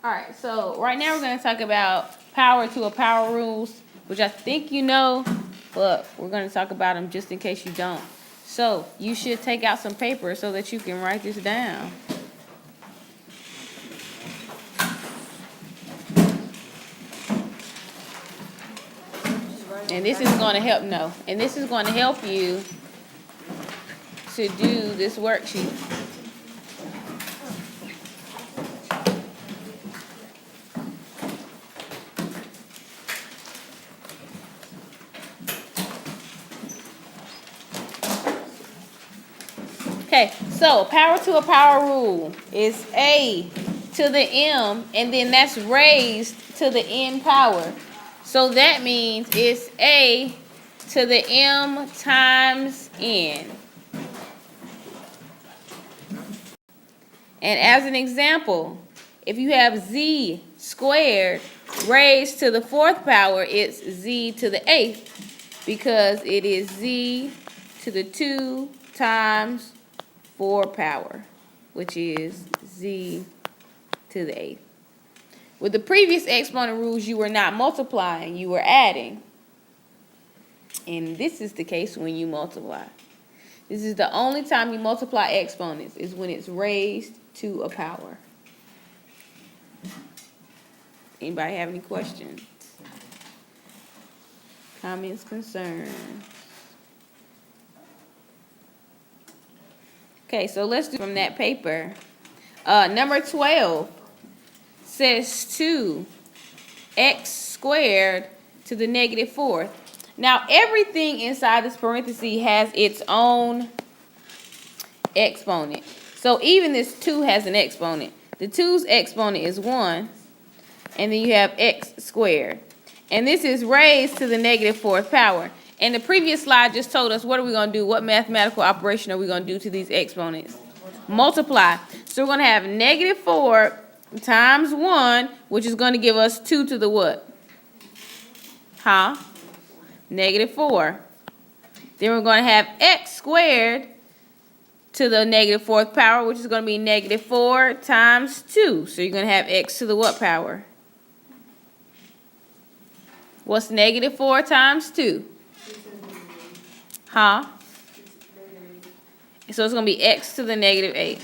All right, so right now we're going to talk about power to a power rules, which I think you know, but we're going to talk about them just in case you don't. So you should take out some paper so that you can write this down. And this is going to help you to do this worksheet. Okay, so power to a power rule is A to the M, and then that's raised to the N power. So that means it's A to the M times N. And as an example, if you have Z squared raised to the fourth power, it's Z to the eighth, because it is Z to the 2 times 4 power, which is Z to the eighth. With the previous exponent rules, you were not multiplying, you were adding. And this is the case when you multiply. This is the only time you multiply exponents, is when it's raised to a power. Anybody have any questions? Comments, concerns? Okay, so let's do from that paper. Number 12 says 2x squared to the negative fourth. Now, everything inside this parenthesis has its own exponent. So even this 2 has an exponent. The 2's exponent is 1, and then you have x squared. And this is raised to the negative fourth power. And the previous slide just told us what are we going to do? What mathematical operation are we going to do to these exponents? Multiply. So we're going to have negative 4 times 1, which is going to give us 2 to the what? Negative 4. Then we're going to have x squared to the negative fourth power, which is going to be negative 4 times 2. So you're going to have x to the what power? What's negative 4 times 2? So it's going to be x to the negative 8.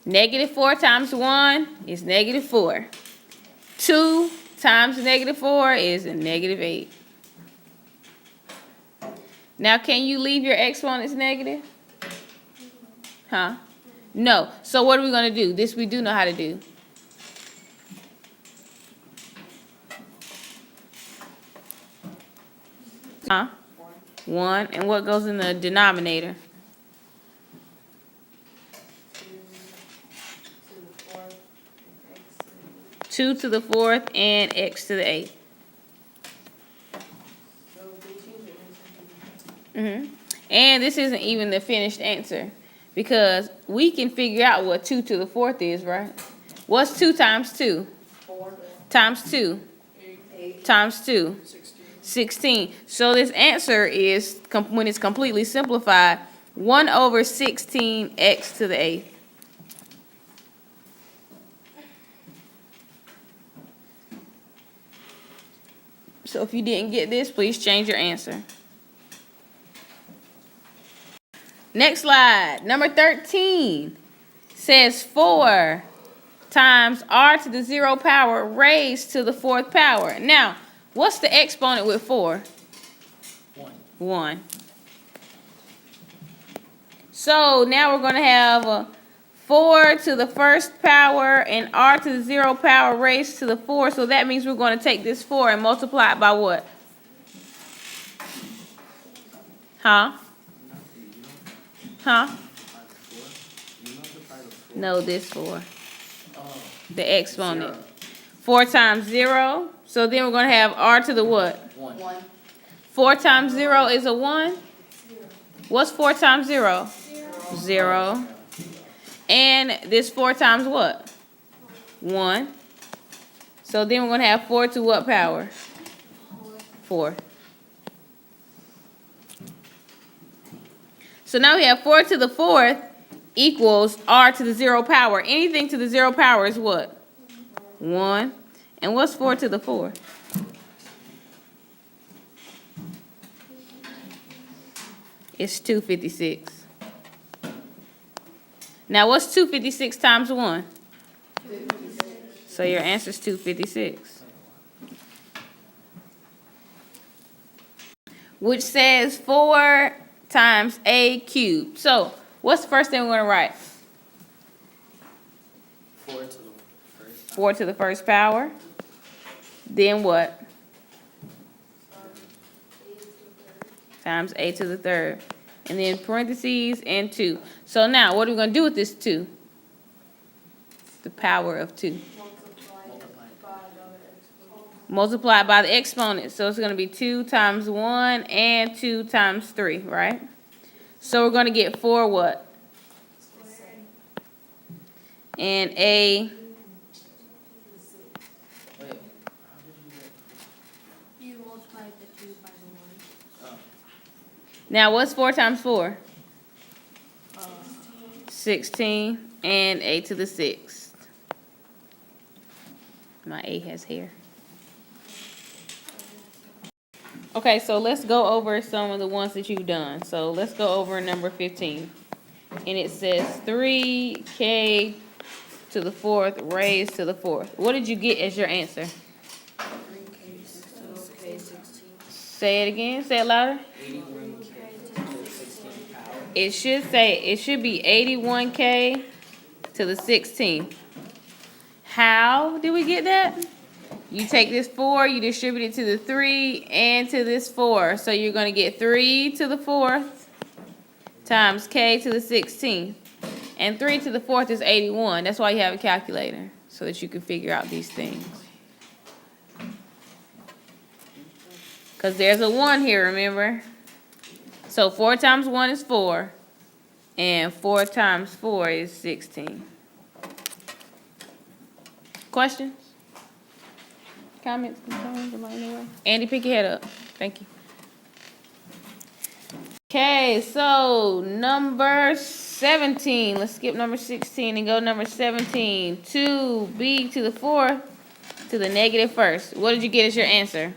Negative 4 times 1 is negative 4. 2 times negative 4 is a negative 8. Now, can you leave your exponents negative? No. So what are we going to do? This we do know how to do. One. And what goes in the denominator? 2 to the fourth and x to the eighth. And this isn't even the finished answer, because we can figure out what 2 to the fourth is, right? What's 2 times 2? 4. Times 2? 8. Times 2? 16. So this answer is, when it's completely simplified, 1 over 16 x to the eighth. So if you didn't get this, please change your answer. Next slide, number 13 says 4 times r to the 0 power raised to the fourth power. Now, what's the exponent with 4? 1. So now we're going to have 4 to the first power and r to the 0 power raised to the 4. So that means we're going to take this 4 and multiply it by what? No, this 4. The exponent. 4 times 0. So then we're going to have r to the what? 1. 4 times 0 is a 1. What's 4 times 0? 0. And this 4 times what? 1. So then we're going to have 4 to what power? 4. So now we have 4 to the fourth equals r to the 0 power. Anything to the 0 power is what? 1. And what's 4 to the 4? It's 256. Now, what's 256 times 1? 56. So your answer is 256. Which says 4 times a cubed. So, what's the first thing we're going to write? 4 to the first. 4 to the first power. Then what? Times a to the third. And then parentheses and 2. So now, what are we going to do with this 2? The power of 2. Multiplied by the exponent. So it's going to be 2 times 1 and 2 times 3, right? So we're going to get 4 what? And a... Wait, how did you You multiplied the 2 by the 1. Oh. Now, what's 4 times 4? 16 and a to the 6th. My a has hair. Okay, so let's go over some of the ones that you've done. So let's go over number 15. And it says 3k to the 4th raised to the 4th. What did you get as your answer? 3k 16. Say it again. Say it louder. 81k to the 16 power. It should be 81k to the 16th. How did we get that? You take this 4, you distribute it to the 3 and to this 4. So you're going to get 3 to the 4th times k to the 16th. And 3 to the 4th is 81. That's why you have a calculator, so that you can figure out these things. Because there's a 1 here, remember? So 4 times 1 is 4. And 4 times 4 is 16. Questions? Comments, concerns, anyway? Andy, pick your head up. Thank you. Okay, so number 17. Let's skip number 16 and go number 17. 2b to the 4th to the negative first. What did you get as your answer?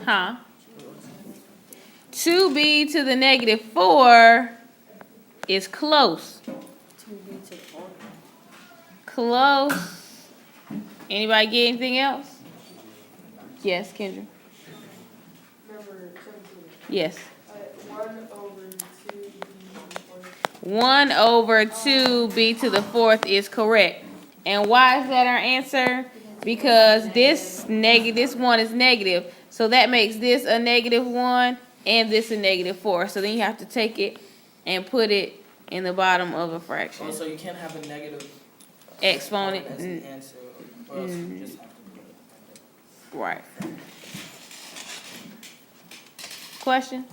Huh? 2b to the negative 4 is close. 2b to the 4. Close. Anybody get anything else? Yes, Kendra. Number 17. Yes. 1 over 2b to the 4th. 1 over 2b to the 4th is correct. And why is that our answer? Because this 1 is negative. So that makes this a negative 1 and this a negative 4. So then you have to take it and put it in the bottom of a fraction. Oh, so you can't have a negative Exponent. as an answer, or else you just have to put it. Right. Questions?